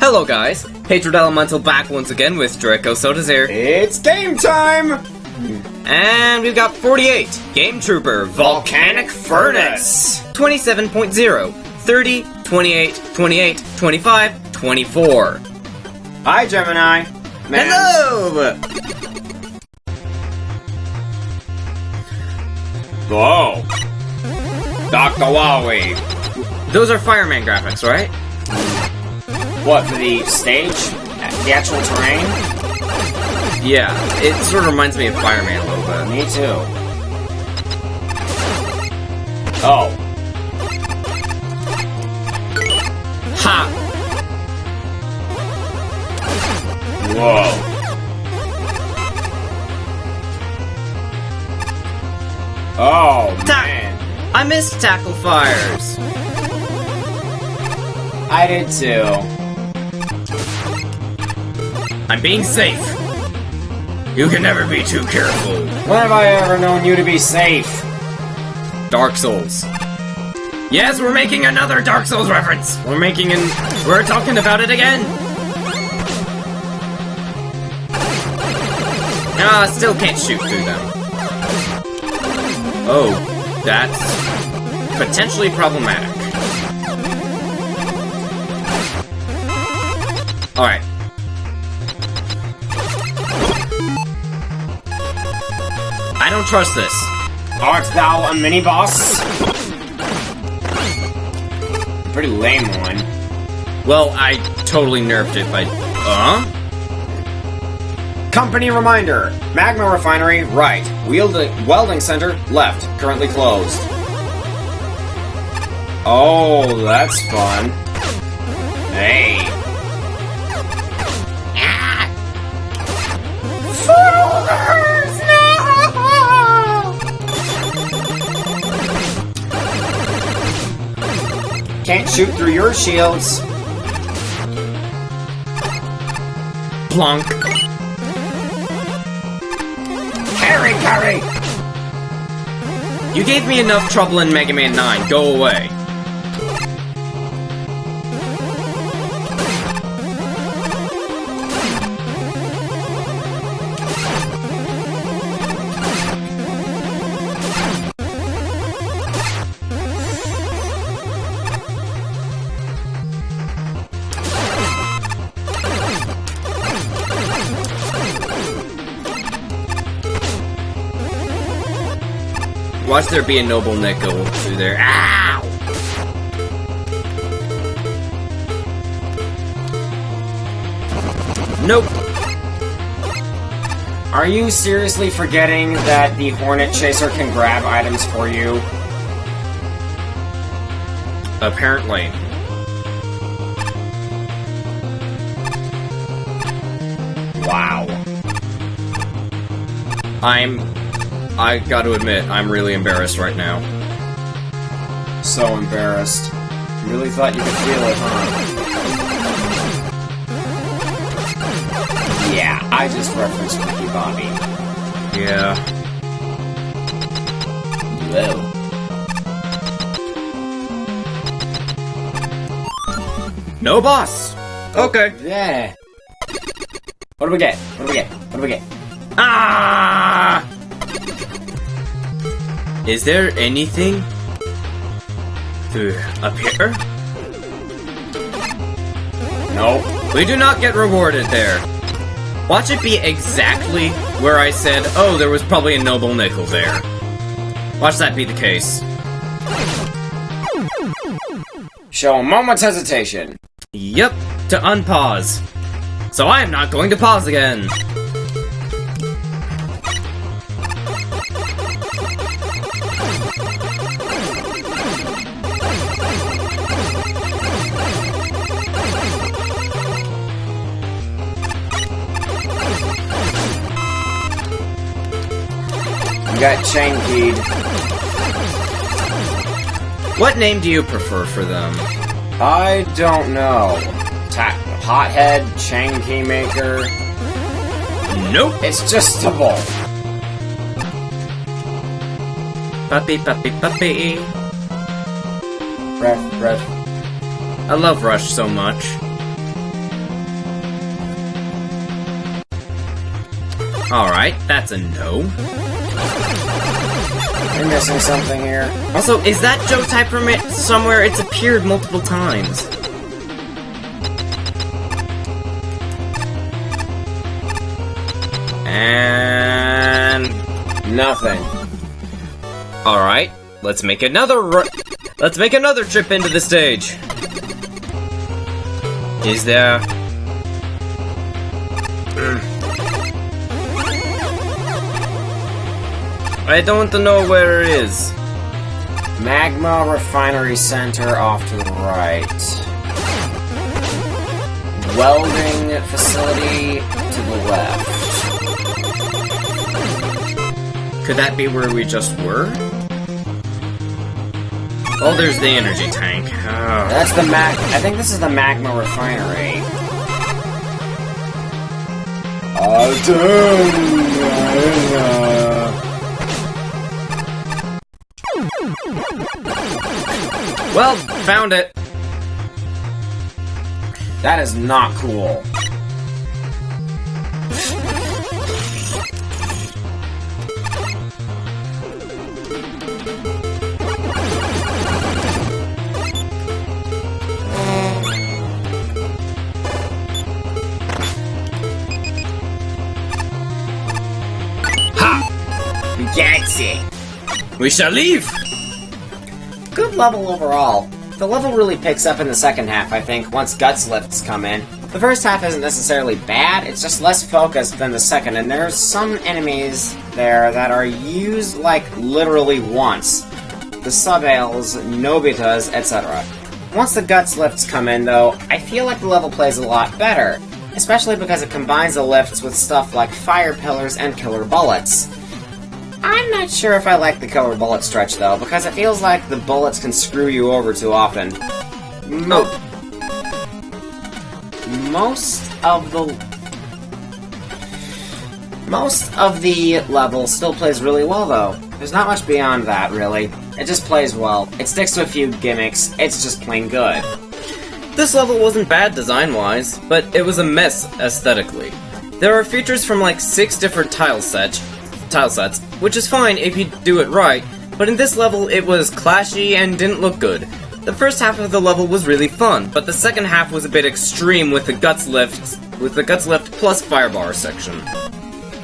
Hello guys, Hatred Elemental back once again with Draco Sodas here. It's game time! And we've got 48, Game Trooper, Volcanic Furnace. 27.0, 30, 28, 28, 25, 24. Hi Gemini. Man. Hello! Whoa. Dr. Wowie. Those are Fireman graphics, right? What, for the stage? The actual terrain? Yeah, it sort of reminds me of Fireman a little bit. Me too. Oh. Ha! Whoa. Oh, man. I missed tackle fires. I did too. I'm being safe. You can never be too careful. When have I ever known you to be safe? Dark Souls. Yes, we're making another Dark Souls reference. We're talking about it again. Still can't shoot through them. Oh, that's potentially problematic. Alright. I don't trust this. Art thou a mini-boss? Pretty lame one. Well, I totally nerfed it by... Company reminder. Magma refinery, right. Welding center, left. Currently closed. Oh, that's fun. Hey. Can't shoot through your shields. Plonk. Carry! You gave me enough trouble in Mega Man 9. Go away. Watch there be a noble nickel through there. Ow! Nope. Are you seriously forgetting that the Hornet Chaser can grab items for you? Apparently. Wow. I gotta admit, I'm really embarrassed right now. So embarrassed. Really thought you could feel it, huh? Yeah, I just referenced Ricky Bobby. Yeah. Whoa. No boss! Okay. Yeah. What do we get? Ah! Is there anything up here? Nope. We do not get rewarded there. Watch it be exactly where I said, oh, there was probably a noble nickel there. Watch that be the case. Show a moment's hesitation. Yep, to unpause. So I am not going to pause again. Got chain keyed. What name do you prefer for them? I don't know. Hothead, chain key maker. Nope. It's just a ball. Puppy. Ref. I love Rush so much. Alright, that's a no. You're missing something here. Also, is that Joe type from it somewhere? It's appeared multiple times. And... nothing. Alright, let's make another trip into the stage. Is there... I don't know where it is. Magma refinery center off to the right. Welding facility to the left. Could that be where we just were? Oh, there's the energy tank. Oh. That's the I think this is the Magma refinery. Well, found it. That is not cool. That's it. We shall leave. Good level overall. The level really picks up in the second half, I think, once guts lifts come in. The first half isn't necessarily bad, it's just less focused than the second, and there's some enemies there that are used, like, literally once. The sub-ales, Nobitas, etc. Once the guts lifts come in, though, I feel like the level plays a lot better, especially because it combines the lifts with stuff like fire pillars and killer bullets. I'm not sure if I like the killer bullet stretch, though, because it feels like the bullets can screw you over too often. Most of the level still plays really well, though. There's not much beyond that, really. It just plays well. It sticks to a few gimmicks. It's just plain good. This level wasn't bad design-wise, but it was a mess aesthetically. There are features from like 6 different tile sets, which is fine if you do it right, but in this level it was clashy and didn't look good. The first half of the level was really fun, but the second half was a bit extreme with the guts lift plus firebar section.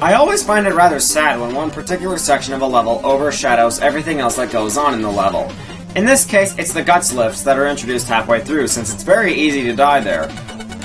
I always find it rather sad when one particular section of a level overshadows everything else that goes on in the level. In this case, it's the guts lifts that are introduced halfway through, since it's very easy to die there.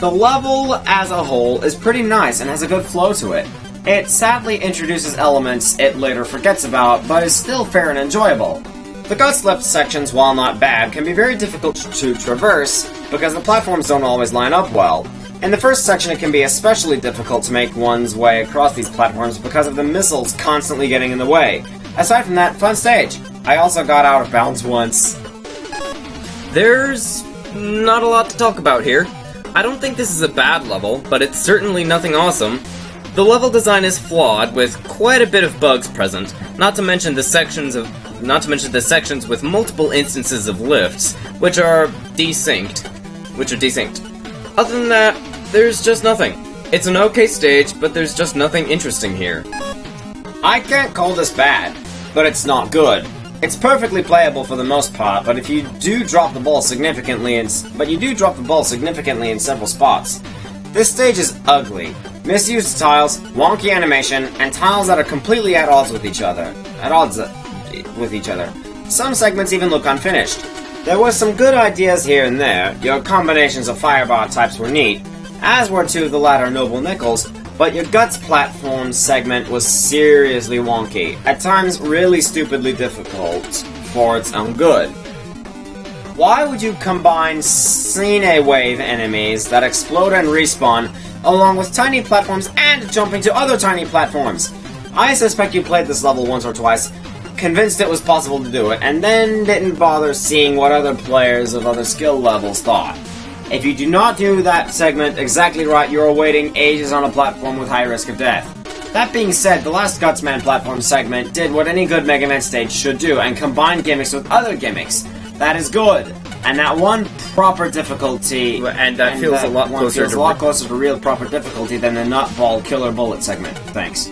The level as a whole is pretty nice and has a good flow to it. It sadly introduces elements it later forgets about, but is still fair and enjoyable. The guts lift sections, while not bad, can be very difficult to traverse because the platforms don't always line up well. In the first section it can be especially difficult to make one's way across these platforms because of the missiles constantly getting in the way. Aside from that, fun stage. I also got out of bounds once. There's not a lot to talk about here. I don't think this is a bad level, but it's certainly nothing awesome. The level design is flawed, with quite a bit of bugs present, not to mention the sections with multiple instances of lifts, which are desynced. Other than that, there's just nothing. It's an okay stage, but there's just nothing interesting here. I can't call this bad, but it's not good. It's perfectly playable for the most part, but you do drop the ball significantly in several spots. This stage is ugly. Misused tiles, wonky animation, and tiles that are completely at odds with each other. Some segments even look unfinished. There were some good ideas here and there. Your combinations of firebar types were neat, as were 2 of the latter noble nickels, but your guts platform segment was seriously wonky, at times really stupidly difficult for its own good. Why would you combine Cine Wave enemies that explode and respawn along with tiny platforms and jumping to other tiny platforms? I suspect you played this level once or twice, convinced it was possible to do it, and then didn't bother seeing what other players of other skill levels thought. If you do not do that segment exactly right, you're waiting ages on a platform with high risk of death. That being said, the last Gutsman platform segment did what any good Mega Man stage should do, and combined gimmicks with other gimmicks. That is good. And that one proper difficulty... And that feels a lot closer to real proper difficulty than the nutball killer bullet segment. Thanks.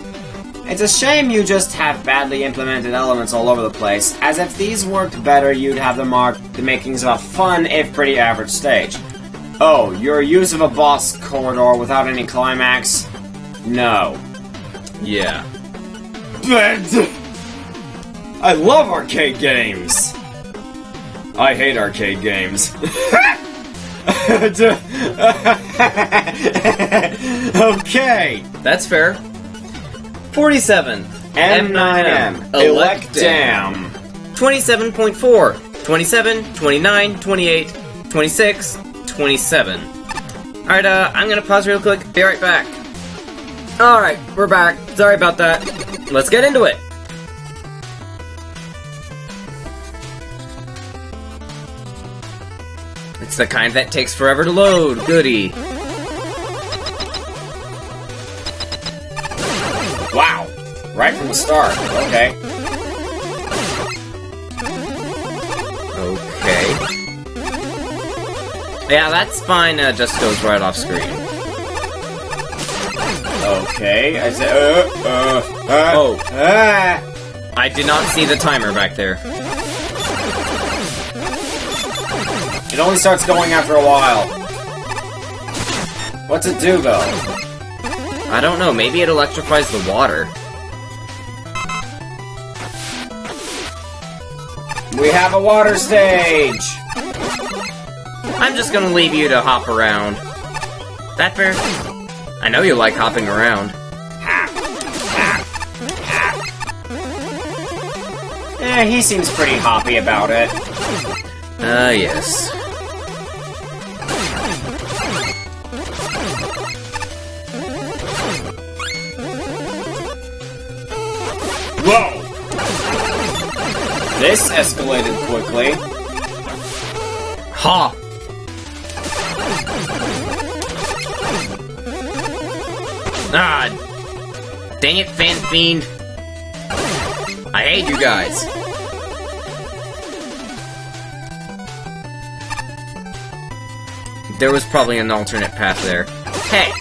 It's a shame you just have badly implemented elements all over the place, as if these worked better you'd have the makings of a fun, if pretty average stage. Oh, your use of a boss corridor without any climax? No. Yeah. But I love arcade games! I hate arcade games. Okay! That's fair. 47. M9M. Electam. 27.4. 27, 29, 28, 26, 27. Alright, I'm gonna pause real quick. Be right back. Alright, we're back. Sorry about that. Let's get into it. It's the kind that takes forever to load. Goody. Wow. Right from the start. Okay. Okay. Yeah, that's fine. Just goes right off screen. Okay. I said, Oh. I did not see the timer back there. It only starts going after a while. What's it do, though? I don't know. Maybe it electrifies the water. We have a water stage! I'm just gonna leave you to hop around. That fair? I know you like hopping around. He seems pretty hoppy about it. Yes. Whoa! This escalated quickly. Ha! Ah! Dang it, Fan Fiend! I hate you guys! There was probably an alternate path there. Hey!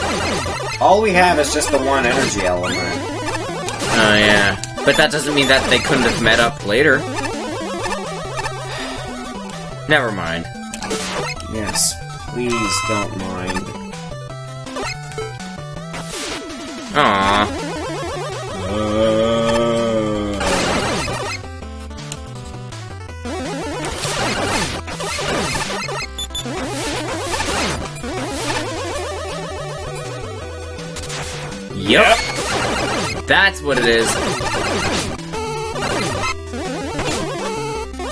All we have is just the one energy element. Oh, yeah. But that doesn't mean that they couldn't have met up later. Never mind. Yes, please don't mind. Aww. Yep. That's what it is.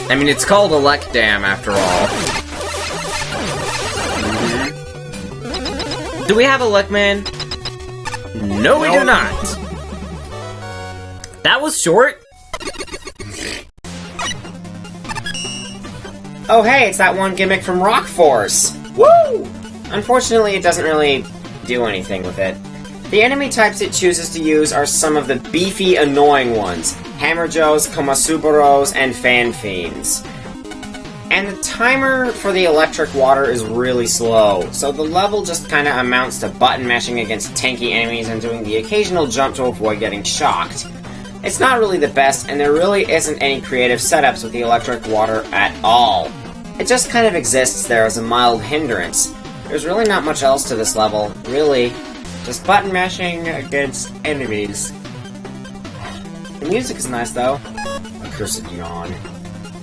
I mean, it's called Electam after all. Do we have Electman? No, we do not. That was short. Oh hey, it's that one gimmick from Rock Force! Woo! Unfortunately, it doesn't really do anything with it. The enemy types it chooses to use are some of the beefy, annoying ones. Hammerjoes, Komasubaros, and Fan Fiends. And the timer for the electric water is really slow, so the level just kinda amounts to button mashing against tanky enemies and doing the occasional jump to avoid getting shocked. It's not really the best, and there really isn't any creative setups with the electric water at all. It just kind of exists there as a mild hindrance. There's really not much else to this level, really. Just button mashing against enemies. The music is nice, though. A cursed yawn.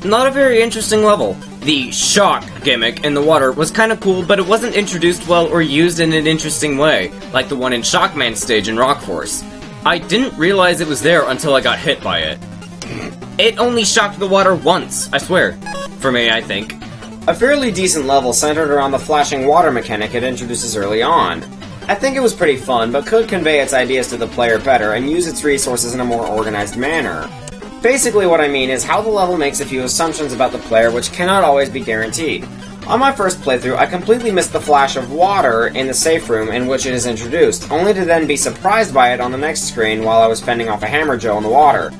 Not a very interesting level. The shock gimmick in the water was kinda cool, but it wasn't introduced well or used in an interesting way, like the one in Shockman's stage in Rock Force. I didn't realize it was there until I got hit by it. It only shocked the water once, I swear. For me, I think. A fairly decent level centered around the flashing water mechanic it introduces early on. I think it was pretty fun, but could convey its ideas to the player better and use its resources in a more organized manner. Basically what I mean is how the level makes a few assumptions about the player which cannot always be guaranteed. On my first playthrough, I completely missed the flash of water in the safe room in which it is introduced, only to then be surprised by it on the next screen while I was fending off a Hammerjoe in the water.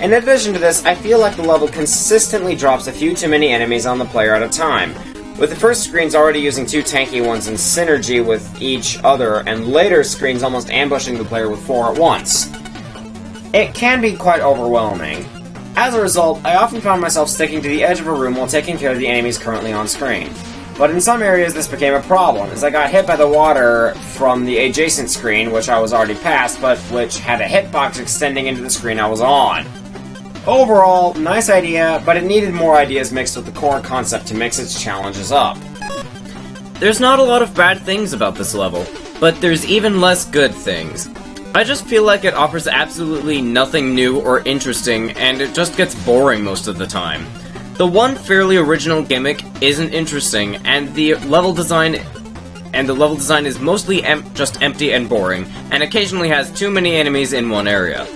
In addition to this, I feel like the level consistently drops a few too many enemies on the player at a time, with the first screens already using two tanky ones in synergy with each other, and later screens almost ambushing the player with 4 at once. It can be quite overwhelming. As a result, I often found myself sticking to the edge of a room while taking care of the enemies currently on screen. But in some areas this became a problem, as I got hit by the water from the adjacent screen, which I was already past, but which had a hitbox extending into the screen I was on. Overall, nice idea, but it needed more ideas mixed with the core concept to mix its challenges up. There's not a lot of bad things about this level, but there's even less good things. I just feel like it offers absolutely nothing new or interesting, and it just gets boring most of the time. The one fairly original gimmick isn't interesting, and the level design is mostly just empty and boring, and occasionally has too many enemies in one area.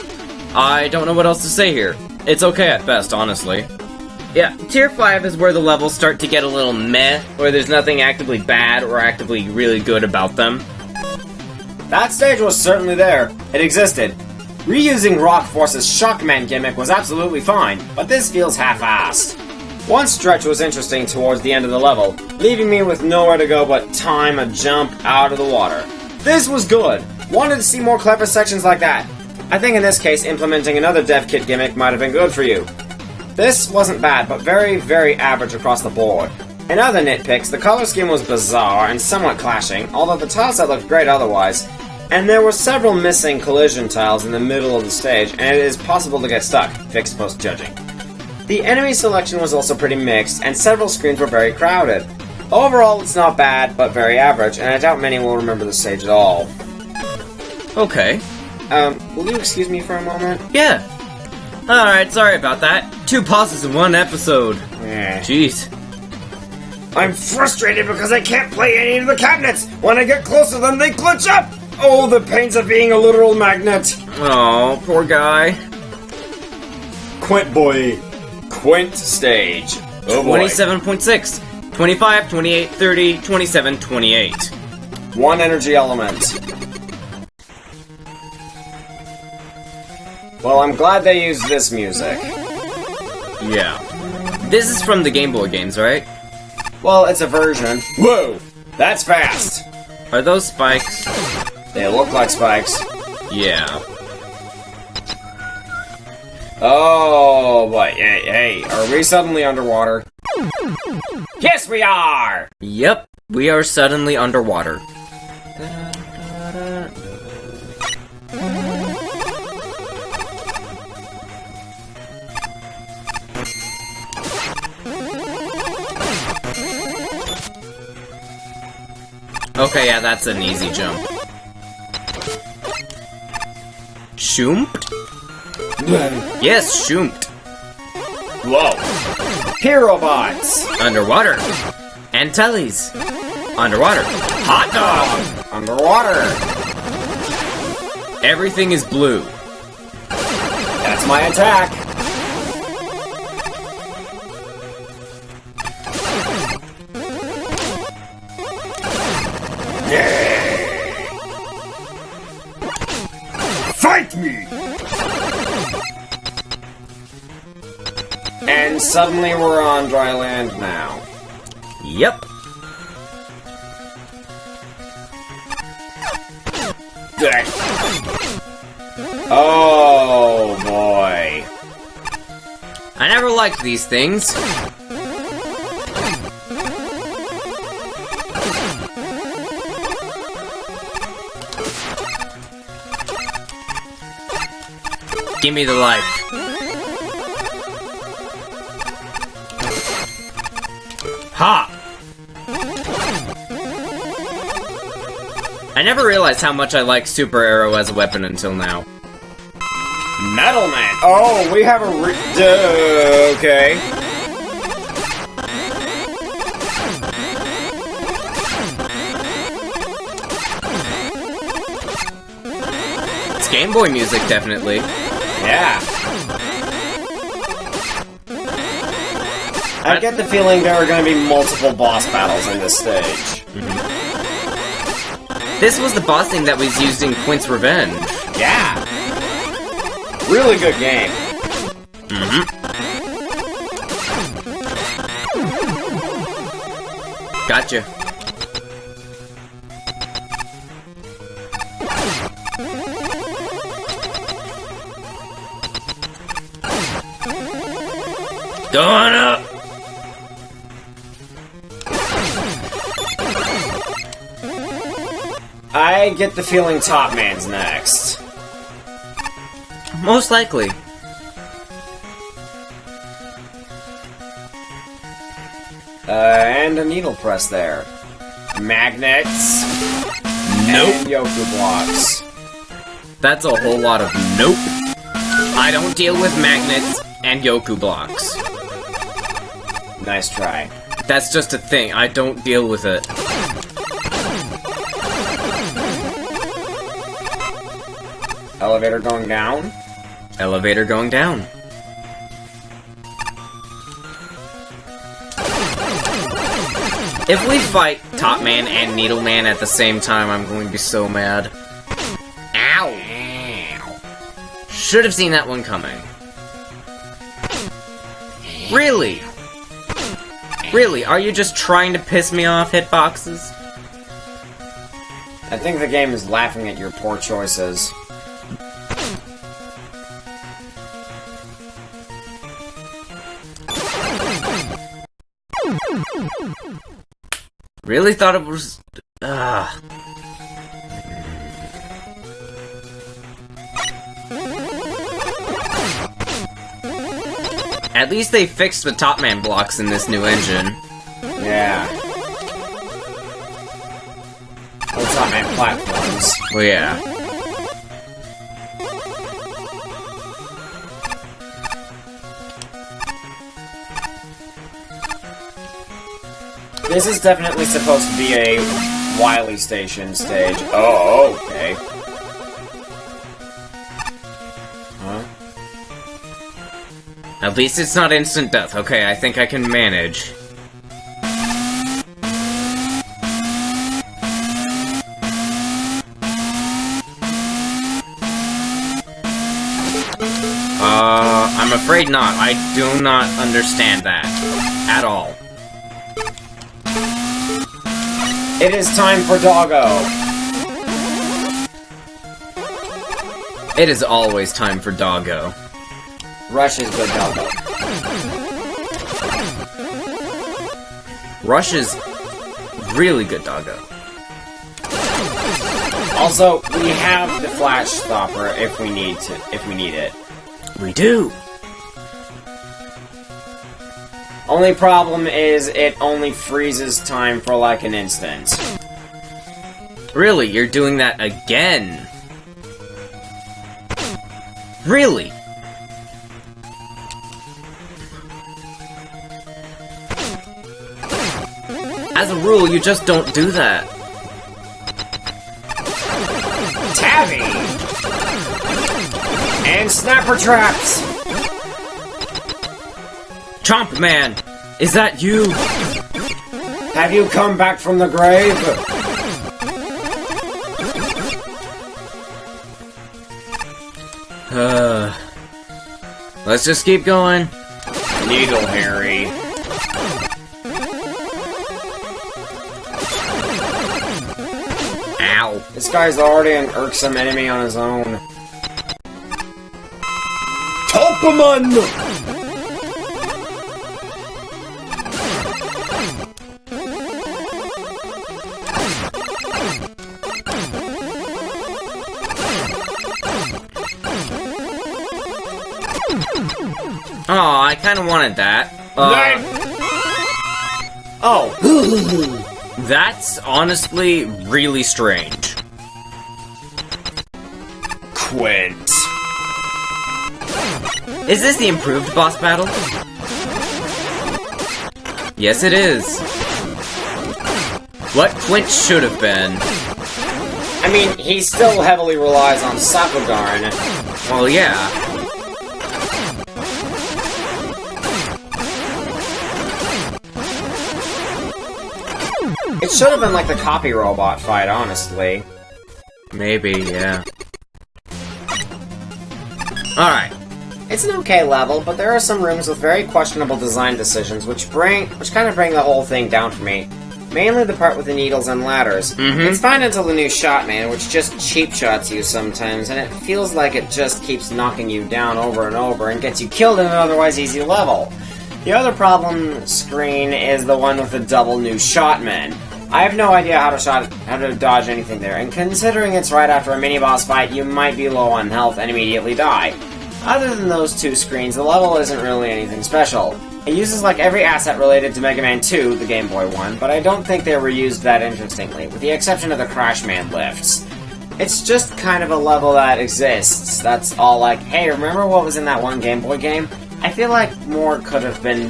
I don't know what else to say here. It's okay at best, honestly. Yeah, Tier 5 is where the levels start to get a little meh, where there's nothing actively bad or actively really good about them. That stage was certainly there. It existed. Reusing Rock Force's Shockman gimmick was absolutely fine, but this feels half-assed. One stretch was interesting towards the end of the level, leaving me with nowhere to go but time a jump out of the water. This was good. Wanted to see more clever sections like that. I think in this case, implementing another dev kit gimmick might have been good for you. This wasn't bad, but very, very average across the board. In other nitpicks, the color scheme was bizarre and somewhat clashing, although the tileset looked great otherwise, and there were several missing collision tiles in the middle of the stage, and it is possible to get stuck, fixed post-judging. The enemy selection was also pretty mixed, and several screens were very crowded. Overall, it's not bad, but very average, and I doubt many will remember the stage at all. Okay. Will you excuse me for a moment? Yeah. Alright, sorry about that. 2 bosses in 1 episode. Jeez. I'm frustrated because I can't play any of the cabinets! When I get closer, then they glitch up! Oh, the pains of being a literal magnet! Oh, poor guy. Quint boy. Quint stage. Oh boy. 27.6. 25, 28, 30, 27, 28. 1 energy element. Well, I'm glad they used this music. Yeah. This is from the Game Boy games, right? Well, it's a version. Whoa! That's fast! Are those spikes? They look like spikes. Yeah. Oh, boy. Hey, are we suddenly underwater? Yes, we are! Yep, we are suddenly underwater. Okay, yeah, that's an easy jump. Shoomped? Yes, shoomped. Whoa. Hero bots. Underwater. Antilles. Underwater. Hot dog. Underwater. Everything is blue. That's my attack. Fight me! And suddenly we're on dry land now. Yep. Oh boy. I never liked these things. Give me the life. Ha! I never realized how much I like Super Arrow as a weapon until now. Metal Man! Oh, we have a okay. It's Game Boy music, definitely. Yeah. I get the feeling there are going to be multiple boss battles in this stage. This was the boss thing that was used in Quint's Revenge. Yeah. Really good game. Gotcha. Going up! I get the feeling Top Man's next. Most likely. And a needle press there. Magnets. Nope. And Yoku blocks. That's a whole lot of nope. I don't deal with magnets and Yoku blocks. Nice try. That's just a thing. I don't deal with it. Elevator going down. Elevator going down. If we fight Top Man and Needle Man at the same time, I'm going to be so mad. Ow! Should have seen that one coming. Really? Really? Are you just trying to piss me off, hitboxes? I think the game is laughing at your poor choices. Really thought it was... At least they fixed the Top Man blocks in this new engine. Yeah. Well, Top Man platforms. Well, yeah. This is definitely supposed to be a Wily Station stage. Oh, okay. Huh? At least it's not instant death. Okay, I think I can manage. I'm afraid not. I do not understand that. At all. It is time for Doggo! It is always time for Doggo. Rush is good Doggo. Rush is really good Doggo. Also, we have the Flash Stopper if we need it. We do. Only problem is it only freezes time for like an instant. Really, you're doing that again? Really? As a rule, you just don't do that. Tabby! And Snapper Traps! Chomp Man! Is that you? Have you come back from the grave? Let's just keep going. Needle Harry. Ow. This guy's already an irksome enemy on his own. Topamon! Oh, I kinda wanted that. Oh. That's honestly really strange. Quint. Is this the improved boss battle? Yes, it is. What Quint should have been. I mean, he still heavily relies on Sakugarn. Well, yeah. It should have been like the copy robot fight, honestly. Maybe, yeah. Alright. It's an okay level, but there are some rooms with very questionable design decisions, which kind of bring the whole thing down for me. Mainly the part with the needles and ladders. It's fine until the new shot, man, which just cheap shots you sometimes, and it feels like it just keeps knocking you down over and over and gets you killed in an otherwise easy level. The other problem screen is the one with the double new shotmen. I have no idea how to dodge anything there, and considering it's right after a mini-boss fight, you might be low on health and immediately die. Other than those two screens, the level isn't really anything special. It uses like every asset related to Mega Man 2, the Game Boy one, but I don't think they were used that interestingly, with the exception of the Crashman lifts. It's just kind of a level that exists. That's all like, hey, remember what was in that one Game Boy game? I feel like more could have been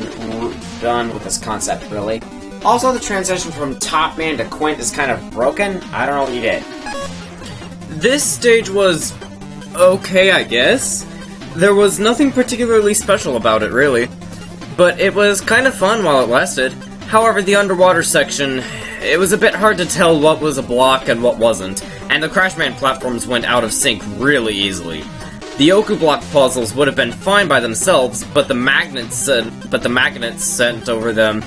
done with this concept, really. Also, the transition from Top Man to Quint is kind of broken. I don't know what you did. This stage was okay, I guess. There was nothing particularly special about it, really. But it was kind of fun while it lasted. However, the underwater section, it was a bit hard to tell what was a block and what wasn't, and the Crashman platforms went out of sync really easily. The Oku block puzzles would have been fine by themselves, but the magnets sent them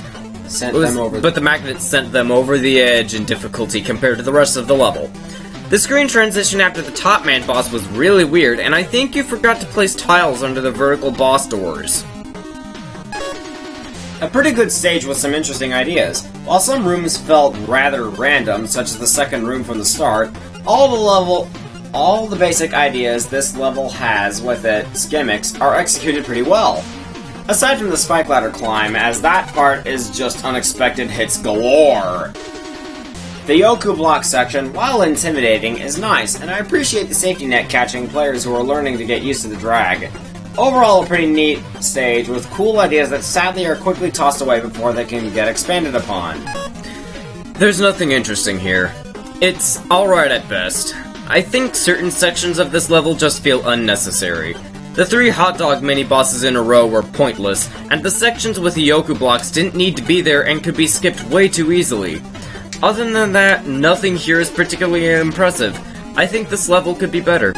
over the edge in difficulty compared to the rest of the level. The screen transition after the Top Man boss was really weird, and I think you forgot to place tiles under the vertical boss doors. A pretty good stage with some interesting ideas. While some rooms felt rather random, such as the second room from the start, all the basic ideas this level has with its gimmicks are executed pretty well. Aside from the spike ladder climb, as that part is just unexpected hits galore. The Yoku block section, while intimidating, is nice, and I appreciate the safety net catching players who are learning to get used to the drag. Overall, a pretty neat stage with cool ideas that sadly are quickly tossed away before they can get expanded upon. There's nothing interesting here. It's alright at best. I think certain sections of this level just feel unnecessary. The 3 hot dog mini-bosses in a row were pointless, and the sections with the Yoku blocks didn't need to be there and could be skipped way too easily. Other than that, nothing here is particularly impressive. I think this level could be better.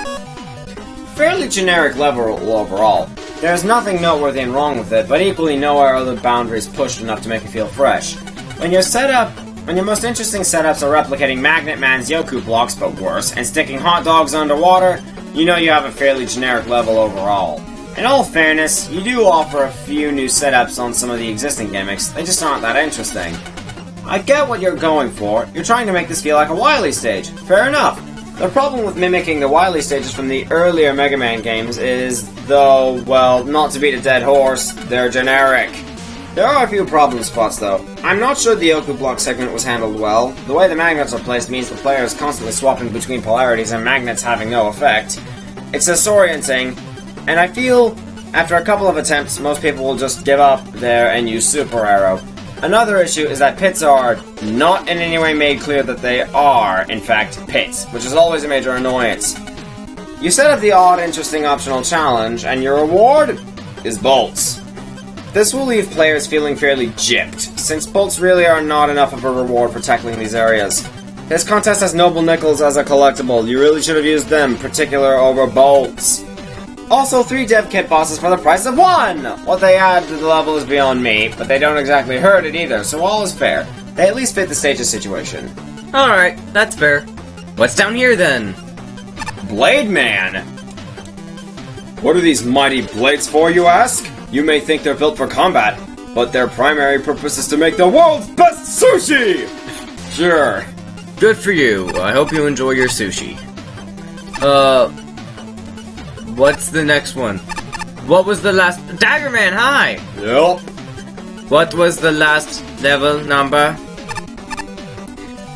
Fairly generic level overall. There's nothing noteworthy and wrong with it, but equally nowhere are the boundaries pushed enough to make it feel fresh. When your most interesting setups are replicating Magnet Man's Yoku blocks, but worse, and sticking hot dogs underwater, you know you have a fairly generic level overall. In all fairness, you do offer a few new setups on some of the existing gimmicks, they just aren't that interesting. I get what you're going for, you're trying to make this feel like a Wily stage, fair enough. The problem with mimicking the Wily stages from the earlier Mega Man games is, though, well, not to beat a dead horse, they're generic. There are a few problem spots though. I'm not sure the Oku block segment was handled well. The way the magnets are placed means the player is constantly swapping between polarities and magnets having no effect. It's disorienting, and I feel after a couple of attempts most people will just give up there and use Super Arrow. Another issue is that pits are not in any way made clear that they are, in fact, pits, which is always a major annoyance. You set up the odd, interesting optional challenge, and your reward is bolts. This will leave players feeling fairly gypped, since bolts really are not enough of a reward for tackling these areas. This contest has Noble Nickels as a collectible, you really should have used them, particular over bolts. Also, 3 dev kit bosses for the price of 1! What they add to the level is beyond me, but they don't exactly hurt it either, so all is fair. They at least fit the stage's situation. Alright, that's fair. What's down here then? Blade Man! What are these mighty blades for, you ask? You may think they're built for combat, but their primary purpose is to make the world's best sushi! Sure. Good for you. I hope you enjoy your sushi. What's the next one? What was the last... Dagger Man, hi! Yep. What was the last level number?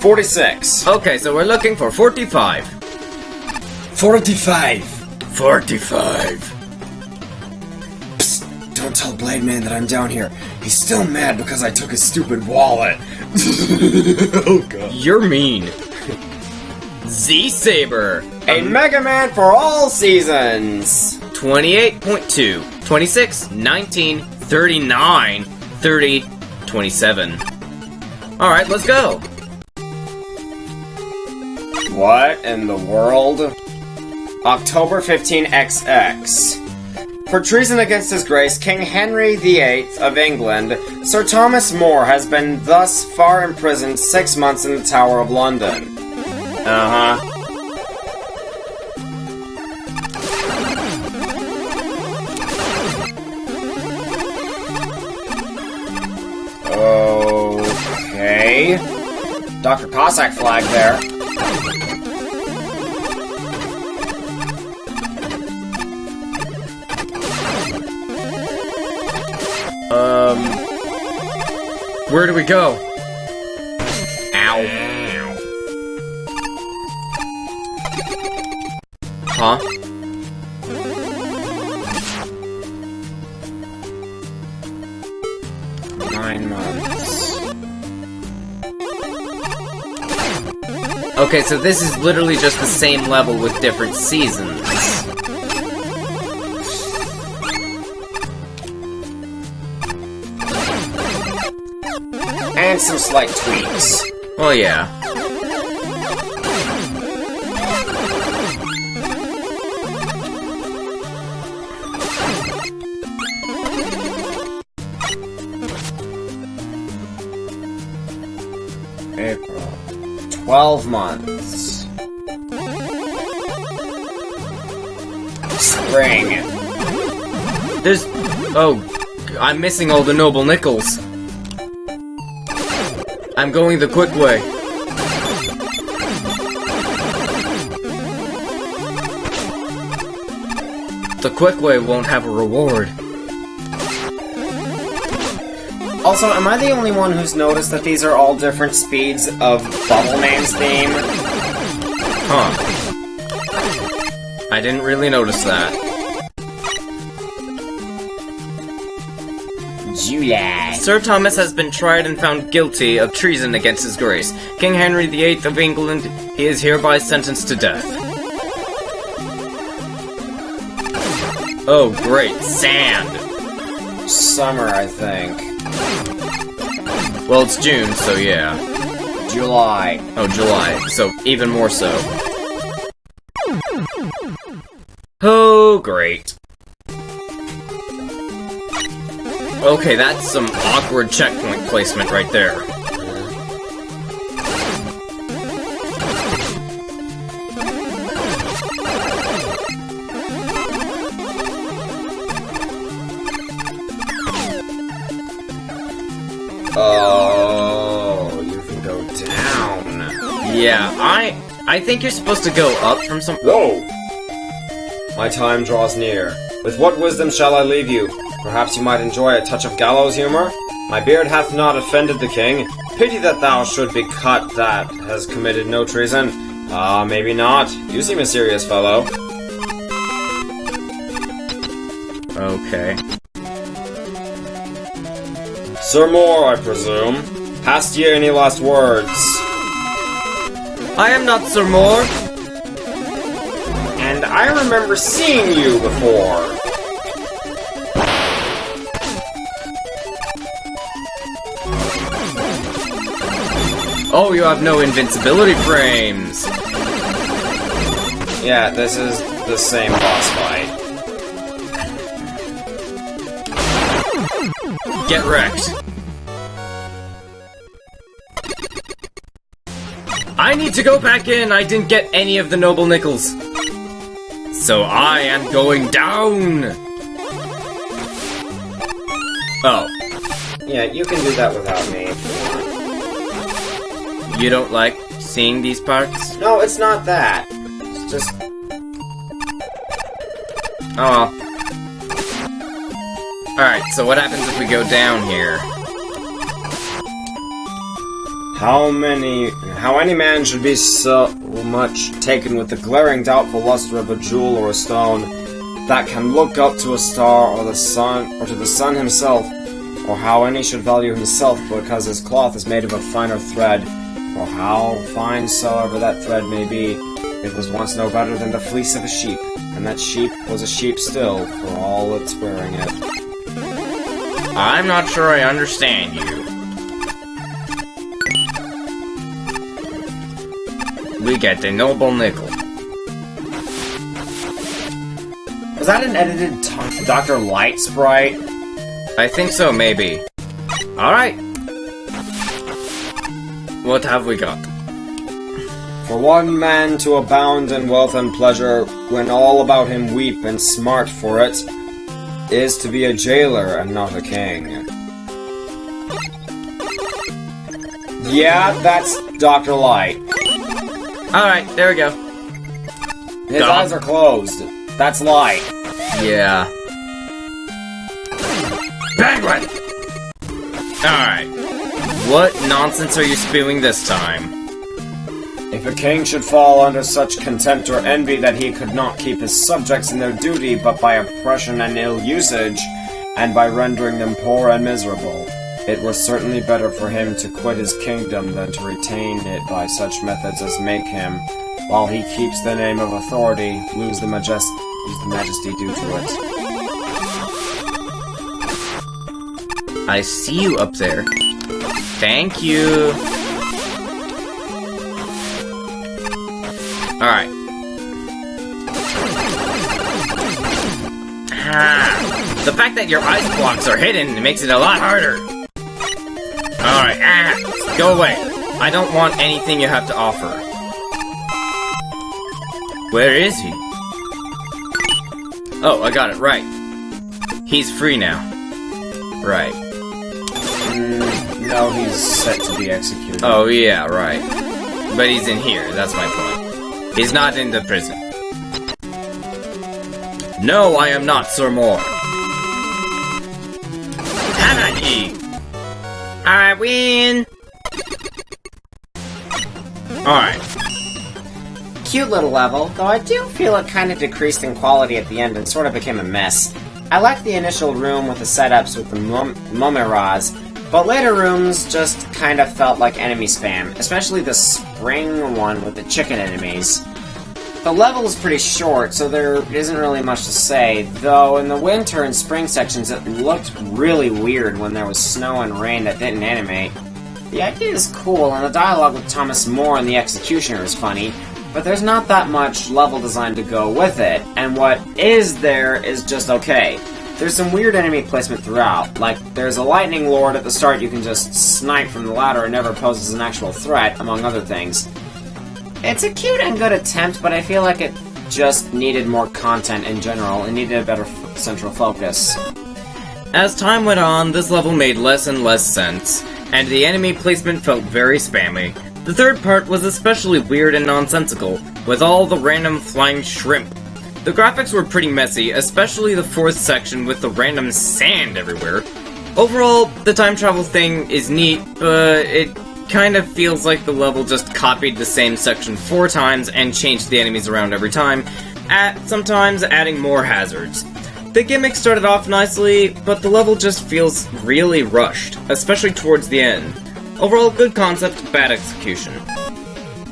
46. Okay, so we're looking for 45. 45. 45. Psst, don't tell Blade Man that I'm down here. He's still mad because I took his stupid wallet. Oh god. You're mean. Z-Saber. A Mega Man for all seasons! 28.2, 26, 19, 39, 30, 27. Alright, let's go! What in the world? October 15XX. For treason against his grace, King Henry VIII of England, Sir Thomas More has been thus far imprisoned 6 months in the Tower of London. Uh-huh. Dr. Cossack flag there. Where do we go? Ow. Huh? Nine months. Okay, so this is literally just the same level with different seasons. And some slight tweaks. Well, yeah. April. 12 months. Spring. There's... Oh, I'm missing all the noble nickels. I'm going the quick way. The quick way won't have a reward. Also, am I the only one who's noticed that these are all different speeds of Bubble Man's theme? Huh. I didn't really notice that. July. Sir Thomas has been tried and found guilty of treason against his grace. King Henry VIII of England, he is hereby sentenced to death. Oh, great. Sand. Summer, I think. Well, it's June, so yeah. July. Oh, July. So, even more so. Oh, great. Okay, that's some awkward checkpoint placement right there. Oh, you can go down. Yeah, I think you're supposed to go up from some... Whoa! My time draws near. With what wisdom shall I leave you? Perhaps you might enjoy a touch of gallows humor? My beard hath not offended the king. Pity that thou should be cut that has committed no treason. Ah, maybe not. You seem a serious fellow. Okay. Sir Moore, I presume. Hast ye any last words? I am not Sir Moore. And I remember seeing you before. Oh, you have no invincibility frames. Yeah, this is the same boss fight. Get wrecked. I need to go back in. I didn't get any of the noble nickels. So I am going down. Oh. Yeah, you can do that without me. You don't like seeing these parts? No, it's not that. It's just... Oh well. Alright, so what happens if we go down here? How any man should be so much taken with the glaring doubtful luster of a jewel or a stone that can look up to a star or the sun, or to the sun himself, or how any should value himself because his cloth is made of a finer thread, or how fine soever that thread may be, it was once no better than the fleece of a sheep, and that sheep was a sheep still, for all its wearing it. I'm not sure I understand you. We get the noble nickel. Was that an edited Dr. Light sprite? I think so, maybe. Alright. What have we got? For one man to abound in wealth and pleasure, when all about him weep and smart for it, is to be a jailer and not a king. Yeah, that's Dr. Light. Alright, there we go. His eyes are closed. That's Light. Yeah. Penguin! Alright. What nonsense are you spewing this time? If a king should fall under such contempt or envy that he could not keep his subjects in their duty but by oppression and ill usage, and by rendering them poor and miserable, it were certainly better for him to quit his kingdom than to retain it by such methods as make him, while he keeps the name of authority, lose the majesty due to it. I see you up there. Thank you. Alright. The fact that your ice blocks are hidden makes it a lot harder. Alright, go away. I don't want anything you have to offer. Where is he? Oh, I got it right. He's free now. Right. No, he's set to be executed. Oh, yeah, right. But he's in here, that's my point. He's not in the prison. No, I am not Sir Moore. Hanani! I win! Alright. Cute little level, though I do feel it kind of decreased in quality at the end and sort of became a mess. I liked the initial room with the setups with the Momiras, but later rooms just kind of felt like enemy spam, especially the spring one with the chicken enemies. The level is pretty short, so there isn't really much to say, though in the winter and spring sections it looked really weird when there was snow and rain that didn't animate. The idea is cool, and the dialogue with Thomas More and the Executioner is funny, but there's not that much level design to go with it, and what is there is just okay. There's some weird enemy placement throughout, like there's a lightning lord at the start you can just snipe from the ladder and never poses an actual threat, among other things. It's a cute and good attempt, but I feel like it just needed more content in general and needed a better central focus. As time went on, this level made less and less sense, and the enemy placement felt very spammy. The third part was especially weird and nonsensical, with all the random flying shrimp. The graphics were pretty messy, especially the fourth section with the random sand everywhere. Overall, the time travel thing is neat, but it kind of feels like the level just copied the same section 4 times and changed the enemies around every time, sometimes adding more hazards. The gimmick started off nicely, but the level just feels really rushed, especially towards the end. Overall, good concept, bad execution.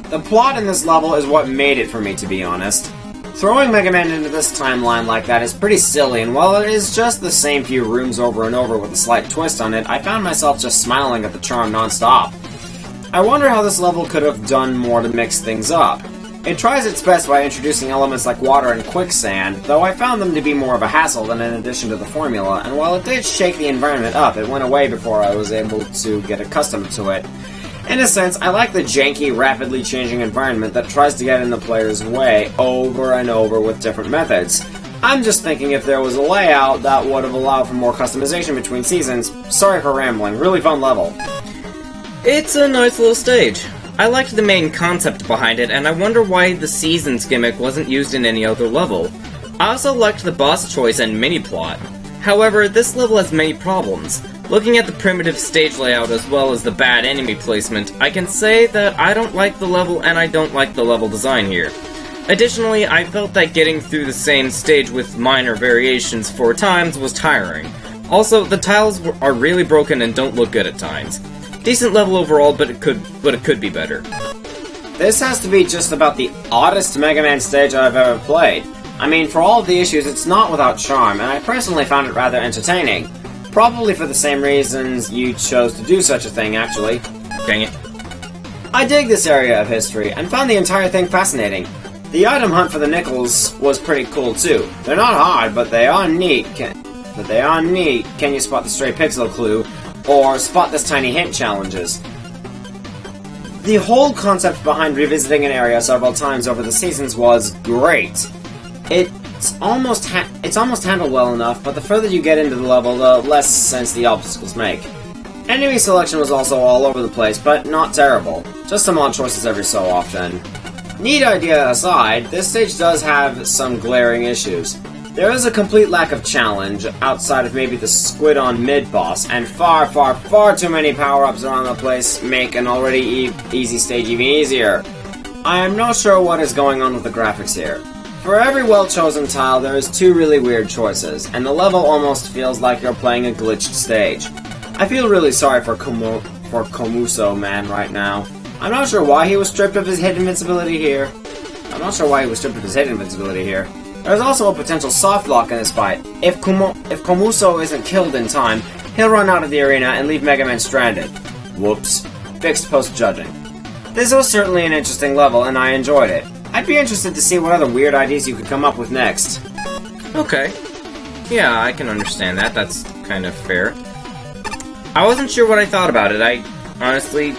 The plot in this level is what made it for me, to be honest. Throwing Mega Man into this timeline like that is pretty silly, and while it is just the same few rooms over and over with a slight twist on it, I found myself just smiling at the charm non-stop. I wonder how this level could have done more to mix things up. It tries its best by introducing elements like water and quicksand, though I found them to be more of a hassle than an addition to the formula, and while it did shake the environment up, it went away before I was able to get accustomed to it. In a sense, I like the janky, rapidly changing environment that tries to get in the player's way over and over with different methods. I'm just thinking if there was a layout that would have allowed for more customization between seasons. Sorry for rambling, really fun level. It's a nice little stage. I liked the main concept behind it, and I wonder why the seasons gimmick wasn't used in any other level. I also liked the boss choice and mini-plot. However, this level has many problems. Looking at the primitive stage layout as well as the bad enemy placement, I can say that I don't like the level and I don't like the level design here. Additionally, I felt that getting through the same stage with minor variations 4 times was tiring. Also, the tiles are really broken and don't look good at times. Decent level overall, but it could be better. This has to be just about the oddest Mega Man stage I've ever played. I mean, for all of the issues, it's not without charm, and I personally found it rather entertaining. Probably for the same reasons you chose to do such a thing, actually. Dang it. I dig this area of history, and found the entire thing fascinating. The item hunt for the nickels was pretty cool, too. They're not hard, but they are neat. Can you spot the stray pixel clue? Or spot this tiny hint challenges. The whole concept behind revisiting an area several times over the seasons was great. It's almost handled well enough, but the further you get into the level, the less sense the obstacles make. Enemy selection was also all over the place, but not terrible. Just some odd choices every so often. Neat idea aside, this stage does have some glaring issues. There is a complete lack of challenge, outside of maybe the Squid-On mid-boss, and far too many power-ups around the place make an already easy stage even easier. I am not sure what is going on with the graphics here. For every well-chosen tile, there is 2 really weird choices, and the level almost feels like you're playing a glitched stage. I feel really sorry for Komuso Man right now. I'm not sure why he was stripped of his hit invincibility here. There's also a potential soft lock in this fight. If Komuso isn't killed in time, he'll run out of the arena and leave Mega Man stranded. Whoops. Fixed post-judging. This was certainly an interesting level, and I enjoyed it. I'd be interested to see what other weird ideas you could come up with next. Okay. Yeah, I can understand that. That's kind of fair. I wasn't sure what I thought about it. I honestly...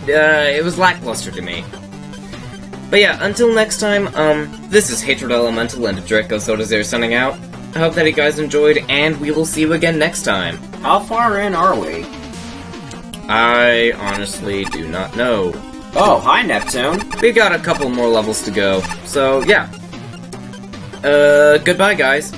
it was lackluster to me. But yeah, until next time, this is Hatred Elemental and Draco Sodazer signing out. I hope that you guys enjoyed, and we will see you again next time. How far in are we? I honestly do not know. Oh, hi Neptune. We got a couple more levels to go, so yeah. Goodbye guys.